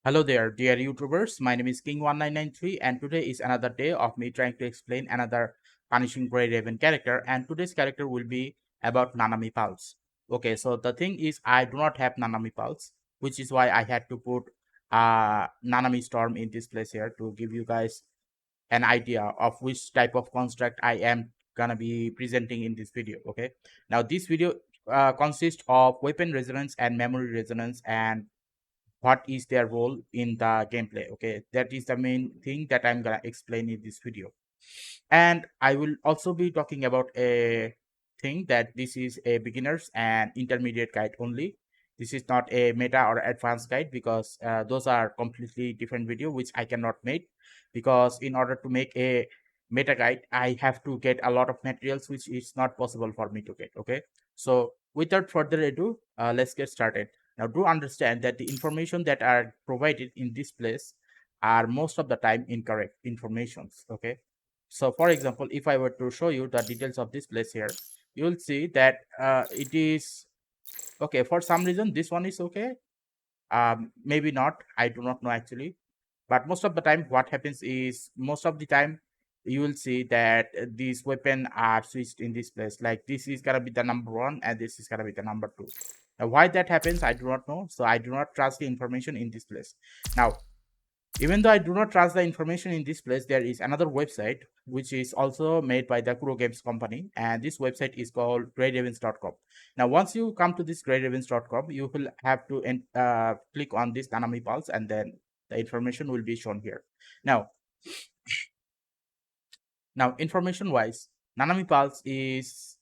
Hello there, dear YouTubers. My name is King1993, and today is another day of me trying to explain another punishing Grey Raven character. And today's character will be about Nanami Pulse. Okay, so the thing is, I do not have Nanami Pulse, which is why I had to put Nanami Storm in this place here to give you guys an idea of which type of construct I am gonna be presenting in this video. Okay, now this video consists of weapon resonance and memory resonance and what is their role in the gameplay. Okay, that is the main thing that I'm gonna explain in this video. And I will also be talking about a thing that this is a beginners and intermediate guide only. This is not a meta or advanced guide because those are completely different video which I cannot make, because in order to make a meta guide I have to get a lot of materials which is not possible for me to get. Okay, so without further ado, let's get started. Now do understand that the information that are provided in this place are most of the time incorrect informations. Okay, so for example, if I were to show you the details of this place here, you will see that it is okay. For some reason this one is okay, maybe not, I do not know actually. But most of the time what happens is, most of the time you will see that these weapon are switched in this place, like this is gonna be the number one and this is gonna be the number two. Now why that happens I do not know, so I do not trust the information in this place. Now even though I do not trust the information in this place, there is another website which is also made by the Kuro Games company, and this website is called greydravens.com. Now, once you come to this greydravens.com, you will have to click on this Nanami Pulse, and then the information will be shown here. Now, information wise, Nanami Pulse is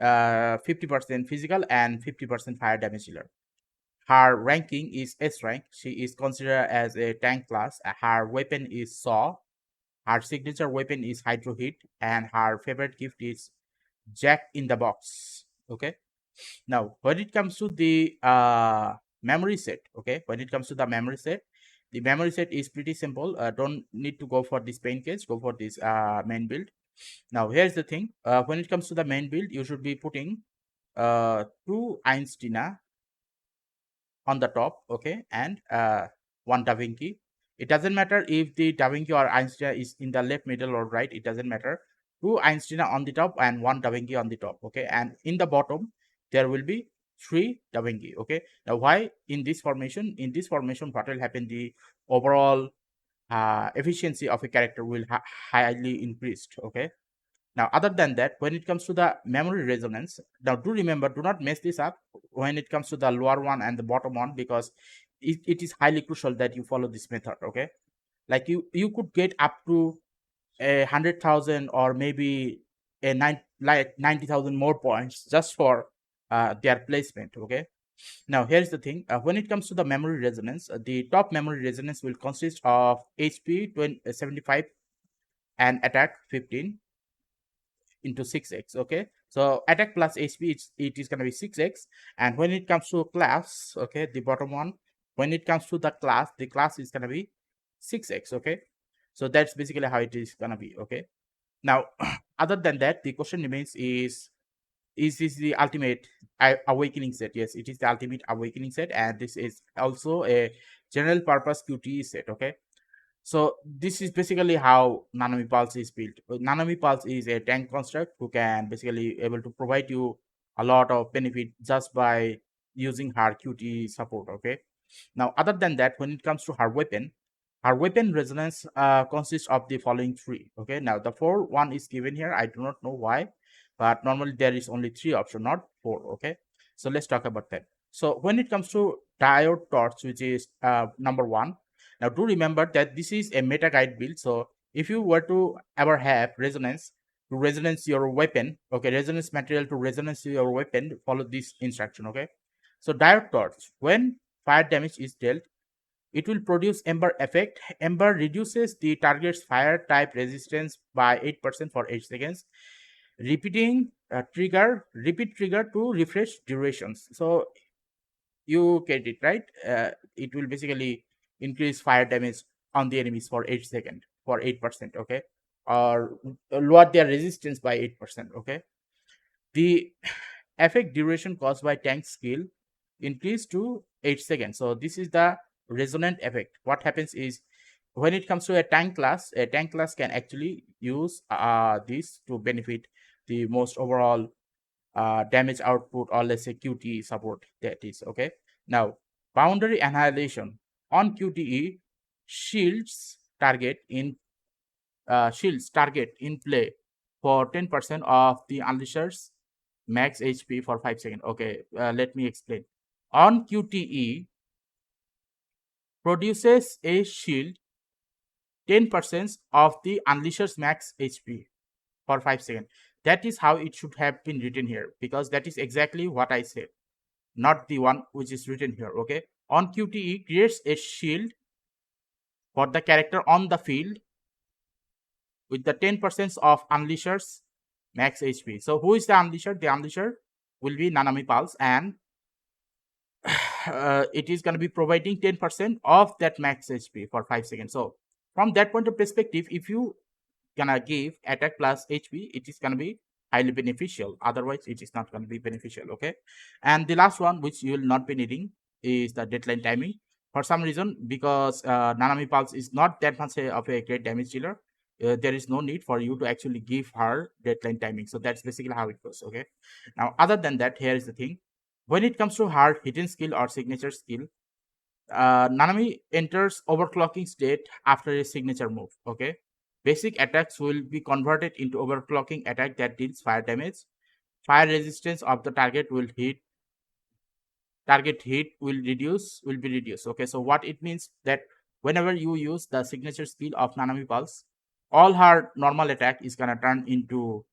50% physical and 50% fire damage dealer. Her ranking is S rank. She is considered as a tank class. Her weapon is Saw. Her signature weapon is Hydro Hit, and her favorite gift is Jack in the Box. Okay. Now, when it comes to the memory set, okay, when it comes to the memory set is pretty simple. Don't need to go for this pain case. Go for this main build. Now, here's the thing. When it comes to the main build, you should be putting two Einsteiner on the top, okay, and one Da Vinci. It doesn't matter if the Da Vinci or Einstein is in the left, middle, or right. It doesn't matter. Two Einstein on the top and one Da Vinci on the top, okay, and in the bottom there will be three Da Vinci. Okay, now why in this formation? In this formation, what will happen? The overall efficiency of a character will highly increased. Okay, now, other than that, when it comes to the memory resonance, now do remember, do not mess this up when it comes to the lower one and the bottom one, because it is highly crucial that you follow this method. Okay, like you could get up to 100,000 or maybe like 90,000 more points just for their placement. Okay, now here's the thing. When it comes to the memory resonance, the top memory resonance will consist of HP 75 and attack 15 into 6x. Okay, so attack plus HP, it is going to be 6x. And when it comes to class, okay, the bottom one, when it comes to the class is going to be 6x. Okay, so that's basically how it is going to be. Okay, now other than that, the question remains is this the ultimate awakening set? Yes, it is the ultimate awakening set, and this is also a general purpose QTE set. Okay, so this is basically how Nanami Pulse is built. Nanami Pulse is a tank construct who can basically able to provide you a lot of benefit just by using her QT support. Okay. Now, other than that, when it comes to her weapon resonance consists of the following three. Okay. Now, the four one is given here. I do not know why, but normally there is only three option, not four. Okay. So let's talk about that. So when it comes to diode torch, which is number one. Now, do remember that this is a meta guide build. So if you were to ever have resonance to resonance your weapon, okay, resonance material to resonance your weapon, follow this instruction. Okay. So diode torch, when fire damage is dealt, it will produce Ember effect. Ember reduces the target's fire type resistance by 8% for 8 seconds. Repeat trigger to refresh durations. So you get it right. It will basically increase fire damage on the enemies for 8 seconds for 8%. Okay, or lower their resistance by 8%. Okay, the effect duration caused by tank skill increase to 8 seconds. So this is the resonant effect. What happens is when it comes to a tank class can actually use this to benefit the most overall damage output, or let's say QTE support, that is okay. Now, boundary annihilation on QTE, shields target in play for 10% of the unleasher's max HP for 5 seconds. Okay, let me explain. On QTE, produces a shield 10% of the unleasher's max HP for 5 seconds. That is how it should have been written here, because that is exactly what I said, not the one which is written here. Okay, on QTE, creates a shield for the character on the field with the 10% of unleasher's max HP. So who is the unleasher? The unleasher will be Nanami Pulse, and it is going to be providing 10% of that max HP for 5 seconds. So from that point of perspective, if you gonna give attack plus HP, it is gonna be highly beneficial. Otherwise, it is not gonna be beneficial. Okay, and the last one which you will not be needing is the deadline timing. For some reason, because Nanami Pulse is not that much of a great damage dealer, there is no need for you to actually give her deadline timing. So that's basically how it goes. Okay, now other than that, here is the thing. When it comes to her hidden skill or signature skill, Nanami enters overclocking state after a signature move. Okay, basic attacks will be converted into overclocking attack that deals fire damage. Fire resistance of the target hit will be reduced. Okay, so what it means that whenever you use the signature skill of Nanami Pulse, all her normal attack is gonna turn into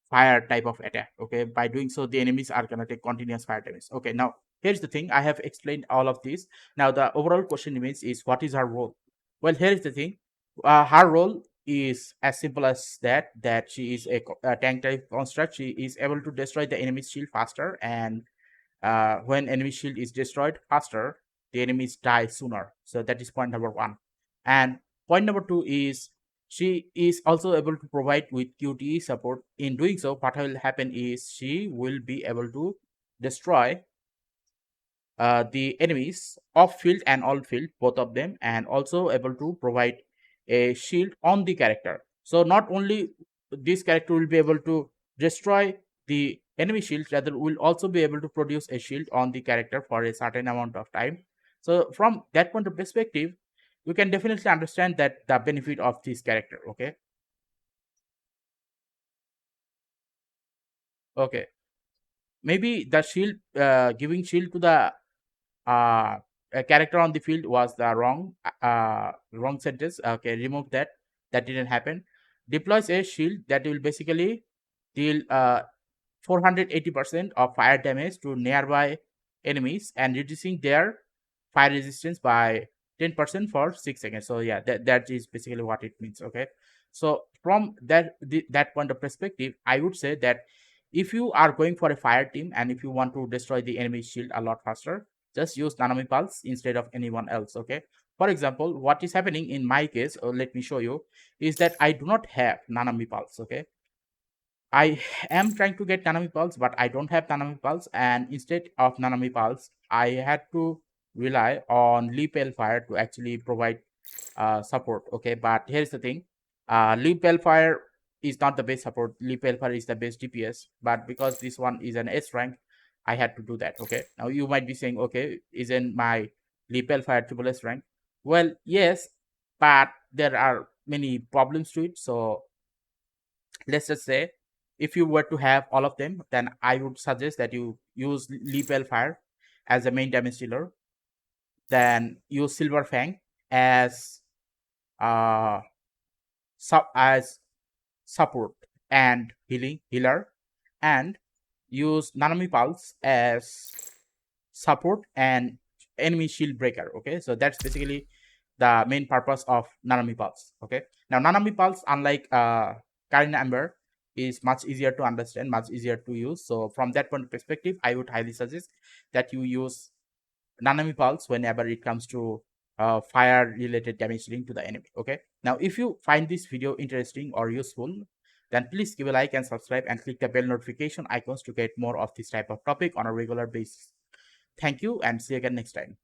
fire type of attack. Okay, by doing so, the enemies are gonna take continuous fire damage. Okay, now here's the thing. I have explained all of this. Now the overall question remains is, what is her role? Well, here is the thing. Her role is as simple as that she is a tank type construct. She is able to destroy the enemy's shield faster, and when enemy shield is destroyed faster, the enemies die sooner. So that is point number one. And point number two is, she is also able to provide with QTE support. In doing so, what will happen is she will be able to destroy the enemies off field and on field, both of them, and also able to provide a shield on the character. So not only this character will be able to destroy the enemy shield, rather will also be able to produce a shield on the character for a certain amount of time. So from that point of perspective, you can definitely understand that the benefit of this character. Okay, maybe the shield, giving shield to the a character on the field was the wrong sentence. Okay, remove that. That didn't happen. Deploys a shield that will basically deal 480% of fire damage to nearby enemies and reducing their fire resistance by 10% for 6 seconds. So yeah, that is basically what it means. Okay, so from that point of perspective, I would say that if you are going for a fire team and if you want to destroy the enemy shield a lot faster, just use Nanami Pulse instead of anyone else. Okay, for example, what is happening in my case, let me show you, is that I do not have Nanami Pulse. Okay, I am trying to get Nanami Pulse, but I don't have Nanami Pulse, and instead of Nanami Pulse, I had to rely on Leap Fire to actually provide support. Okay, but here's the thing. Leap Fire is not the best support. Leap Fire is the best DPS, but because this one is an S rank, I had to do that. Okay, now you might be saying, okay, isn't my Leap Fire triple S rank? Well, yes, but there are many problems to it. So let's just say, if you were to have all of them, then I would suggest that you use Leap Fire as a main damage dealer, then use Silver Fang as uh as support and healer, and use Nanami Pulse as support and enemy shield breaker. Okay, so that's basically the main purpose of Nanami Pulse. Okay, now Nanami Pulse, unlike Karina Amber, is much easier to understand, much easier to use. So from that point of perspective, I would highly suggest that you use Nanami Pulse whenever it comes to fire related damage dealing to the enemy. Okay, now if you find this video interesting or useful, then please give a like and subscribe and click the bell notification icons to get more of this type of topic on a regular basis. Thank you and see you again next time.